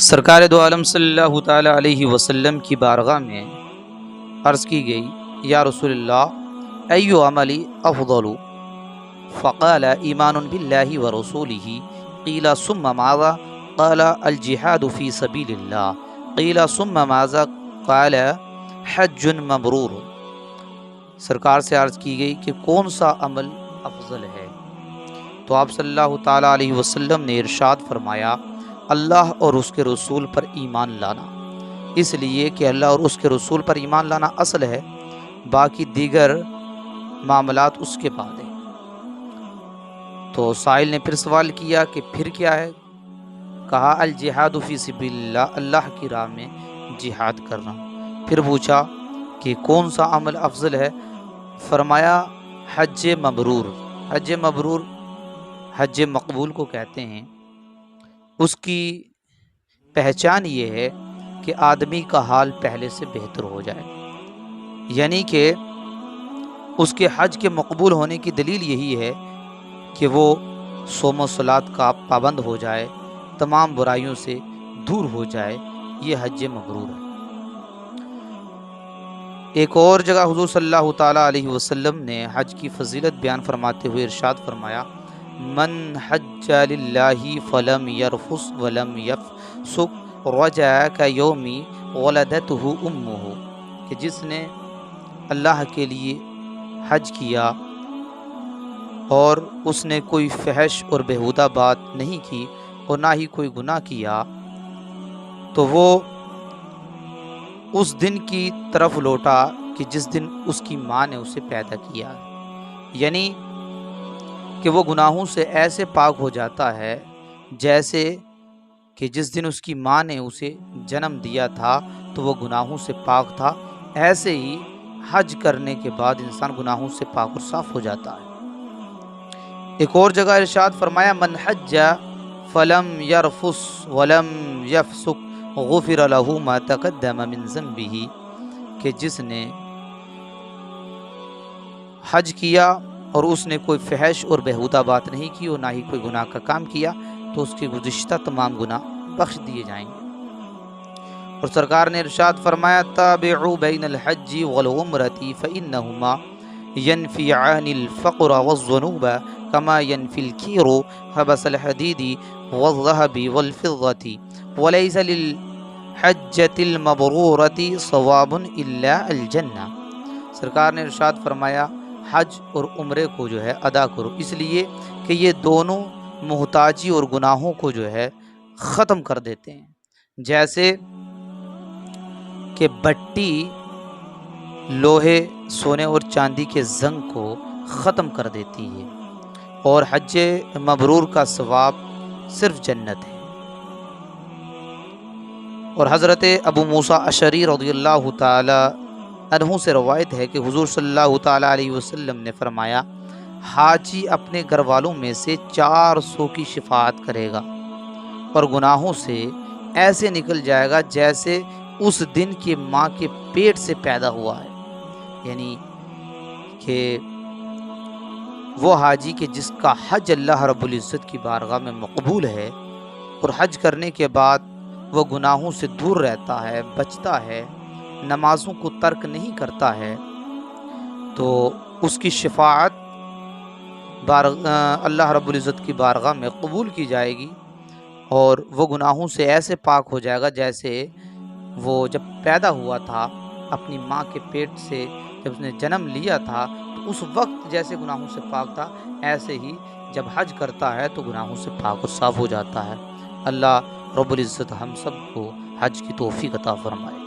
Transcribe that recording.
سرکار دو عالم صلی اللہ تعالی علیہ وسلم کی بارگاہ میں عرض کی گئی، یا رسول اللہ ایو عملی افضل؟ فقال ایمان باللہ ورسولہ، قیل ثم ماذا؟ قال الجہاد فی سبیل اللہ، قیل ثم ماذا؟ قال حج مبرور۔ سرکار سے عرض کی گئی کہ کون سا عمل افضل ہے، تو آپ صلی اللہ تعالی علیہ وسلم نے ارشاد فرمایا، اللہ اور اس کے رسول پر ایمان لانا، اس لیے کہ اللہ اور اس کے رسول پر ایمان لانا اصل ہے، باقی دیگر معاملات اس کے بعد ہیں۔ تو سائل نے پھر سوال کیا کہ پھر کیا ہے؟ کہا الجہاد فی سبیل اللہ، اللہ کی راہ میں جہاد کرنا۔ پھر پوچھا کہ کون سا عمل افضل ہے؟ فرمایا حج مبرور۔ حج مبرور حج مقبول کو کہتے ہیں۔ اس کی پہچان یہ ہے کہ آدمی کا حال پہلے سے بہتر ہو جائے، یعنی کہ اس کے حج کے مقبول ہونے کی دلیل یہی ہے کہ وہ صوم و صلات کا پابند ہو جائے، تمام برائیوں سے دور ہو جائے، یہ حج مبرور ہے۔ ایک اور جگہ حضور صلی اللہ تعالی علیہ وسلم نے حج کی فضیلت بیان فرماتے ہوئے ارشاد فرمایا، من حج للہ فلم یرفث ولم یفسق رجع کیوم ولدتہ امہ، کہ جس نے اللہ کے لیے حج کیا اور اس نے کوئی فحش اور بیہودہ بات نہیں کی اور نہ ہی کوئی گناہ کیا، تو وہ اس دن کی طرف لوٹا کہ جس دن اس کی ماں نے اسے پیدا کیا، یعنی کہ وہ گناہوں سے ایسے پاک ہو جاتا ہے جیسے کہ جس دن اس کی ماں نے اسے جنم دیا تھا تو وہ گناہوں سے پاک تھا۔ ایسے ہی حج کرنے کے بعد انسان گناہوں سے پاک اور صاف ہو جاتا ہے۔ ایک اور جگہ ارشاد فرمایا، من حج فلم یرفث ولم یفسق غفر له ما تقدم من ذنبہ، کہ جس نے حج کیا اور اس نے کوئی فحش اور بیہودہ بات نہیں کی اور نہ ہی کوئی گناہ کا کام کیا تو اس کے گزشتہ تمام گناہ بخش دیے جائیں گے۔ اور سرکار نے ارشاد فرمایا، تابعوا بین الحج والعمرۃ فانہما ینفیعان الفقر والذنوب کما ینفی الکیر حبس الحدید والذهب والفضة وليس للحجۃ المبرورۃ ثواب الا الجنہ۔ سرکار نے ارشاد فرمایا، حج اور عمرے کو جو ہے ادا کرو، اس لیے کہ یہ دونوں محتاجی اور گناہوں کو جو ہے ختم کر دیتے ہیں، جیسے کہ بٹی لوہے، سونے اور چاندی کے زنگ کو ختم کر دیتی ہے، اور حج مبرور کا ثواب صرف جنت ہے۔ اور حضرت ابو موسیٰ اشعری رضی اللہ تعالی عنہ سے روایت ہے کہ حضور صلی اللہ تعالی علیہ وسلم نے فرمایا، حاجی اپنے گھر والوں میں سے 400 کی شفاعت کرے گا اور گناہوں سے ایسے نکل جائے گا جیسے اس دن کی ماں کے پیٹ سے پیدا ہوا ہے، یعنی کہ وہ حاجی کہ جس کا حج اللہ رب العزت کی بارگاہ میں مقبول ہے اور حج کرنے کے بعد وہ گناہوں سے دور رہتا ہے، بچتا ہے، نمازوں کو ترک نہیں کرتا ہے، تو اس کی شفاعت اللہ رب العزت کی بارگاہ میں قبول کی جائے گی، اور وہ گناہوں سے ایسے پاک ہو جائے گا جیسے وہ جب پیدا ہوا تھا اپنی ماں کے پیٹ سے، جب اس نے جنم لیا تھا تو اس وقت جیسے گناہوں سے پاک تھا، ایسے ہی جب حج کرتا ہے تو گناہوں سے پاک اور صاف ہو جاتا ہے۔ اللہ رب العزت ہم سب کو حج کی توفیق عطا فرمائے۔